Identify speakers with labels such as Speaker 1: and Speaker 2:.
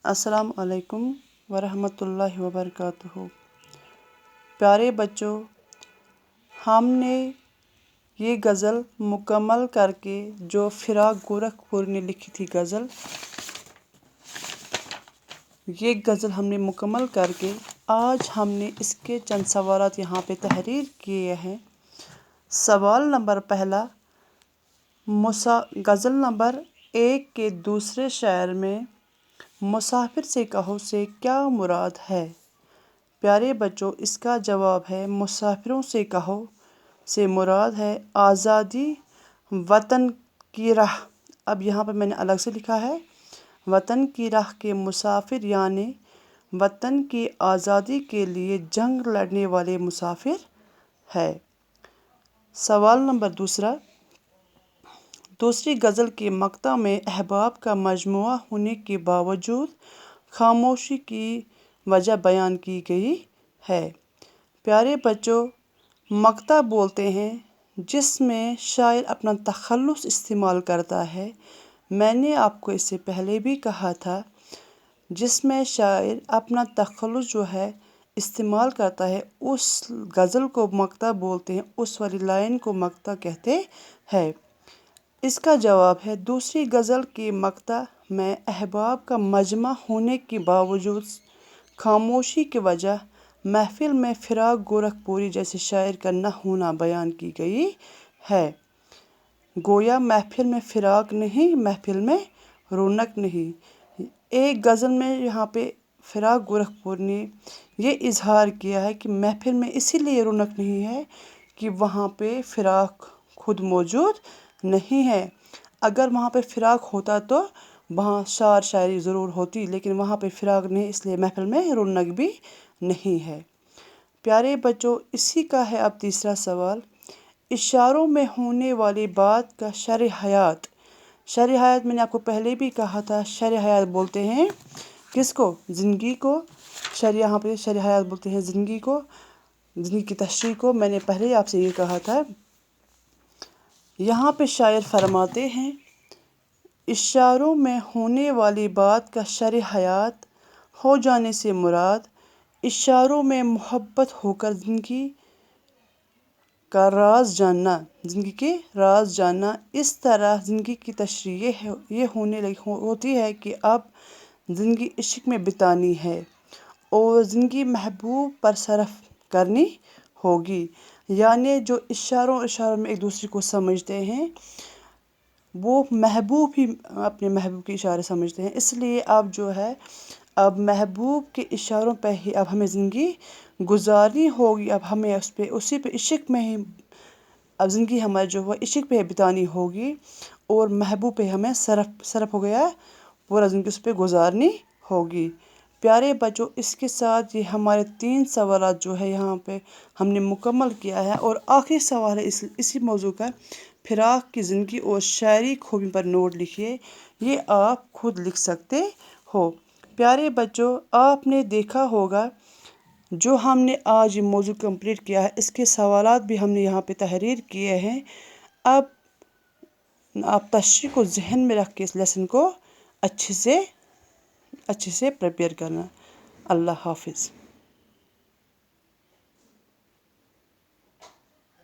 Speaker 1: السلام علیکم ورحمۃ اللہ وبرکاتہ۔ پیارے بچوں، ہم نے یہ غزل مکمل کر کے جو فراق گورکھپور نے لکھی تھی یہ غزل ہم نے مکمل کر کے آج ہم نے اس کے چند سوالات یہاں پہ تحریر کیے ہیں۔ سوال نمبر پہلا، غزل نمبر 1 کے دوسرے شعر میں مسافر سے کہو سے کیا مراد ہے؟ پیارے بچوں، اس کا جواب ہے مسافروں سے کہو سے مراد ہے آزادی، وطن کی راہ۔ اب یہاں پر میں نے الگ سے لکھا ہے وطن کی راہ کے مسافر، یعنی وطن کی آزادی کے لیے جنگ لڑنے والے مسافر ہے۔ سوال نمبر دوسرا، دوسری غزل کے مقطع میں احباب کا مجموعہ ہونے کے باوجود خاموشی کی وجہ بیان کی گئی ہے۔ پیارے بچوں، مقطع بولتے ہیں جس میں شاعر اپنا تخلص استعمال کرتا ہے۔ میں نے آپ کو اس سے پہلے بھی کہا تھا، جس میں شاعر اپنا تخلص جو ہے استعمال کرتا ہے اس غزل کو مقطع بولتے ہیں، اس والی لائن کو مقطع کہتے ہیں۔ اس کا جواب ہے دوسری غزل کے مقطع میں احباب کا مجمع ہونے کے باوجود خاموشی کی وجہ محفل میں فراق گورکھپوری جیسے شاعر کا نہ ہونا بیان کی گئی ہے۔ گویا محفل میں فراق نہیں، محفل میں رونق نہیں۔ ایک غزل میں یہاں پہ فراق گورکھپور نے یہ اظہار کیا ہے کہ محفل میں اسی لیے رونق نہیں ہے کہ وہاں پہ فراق خود موجود نہیں ہے۔ اگر وہاں پہ فراق ہوتا تو وہاں شعر شاعری ضرور ہوتی، لیکن وہاں پہ فراق نہیں، اس لیے محفل میں رونق بھی نہیں ہے۔ پیارے بچوں، اسی کا ہے اب تیسرا سوال، اشاروں میں ہونے والی بات کا شرح حیات۔ شرح حیات میں نے آپ کو پہلے بھی کہا تھا، شرح حیات بولتے ہیں کس کو؟ زندگی کو۔ یہاں پہ شرح حیات بولتے ہیں زندگی کو، زندگی کی تشریح کو۔ میں نے پہلے آپ سے یہ کہا تھا۔ یہاں پہ شاعر فرماتے ہیں اشاروں میں ہونے والی بات کا شرح حیات ہو جانے سے مراد اشاروں میں محبت ہو کر زندگی کا راز جاننا، زندگی کے راز جاننا۔ اس طرح زندگی کی تشریح یہ ہوتی ہے کہ اب زندگی عشق میں بتانی ہے اور زندگی محبوب پر صرف کرنی ہوگی۔ یعنی جو اشاروں میں ایک دوسرے کو سمجھتے ہیں، وہ محبوب ہی اپنے محبوب کے اشارے سمجھتے ہیں۔ اس لیے اب جو ہے اب محبوب کے اشاروں پہ ہی اب ہمیں زندگی گزارنی ہوگی۔ اب ہمیں اسی پہ عشق میں ہی اب زندگی ہماری جو ہے عشق پہ بتانی ہوگی، اور محبوب پہ ہمیں صرف ہو گیا، پورا زندگی اس پہ گزارنی ہوگی۔ پیارے بچوں، اس کے ساتھ یہ ہمارے 3 سوالات جو ہے یہاں پہ ہم نے مکمل کیا ہے، اور آخری سوال ہے اسی موضوع کا، فراق کی زندگی اور شاعری خوبی پر نوٹ لکھیے۔ یہ آپ خود لکھ سکتے ہو۔ پیارے بچوں، آپ نے دیکھا ہوگا جو ہم نے آج یہ موضوع کمپلیٹ کیا ہے، اس کے سوالات بھی ہم نے یہاں پہ تحریر کیے ہیں۔ اب آپ تشریح کو ذہن میں رکھ کے اس لیسن کو اچھے سے پریپیئر کرنا۔ اللہ حافظ۔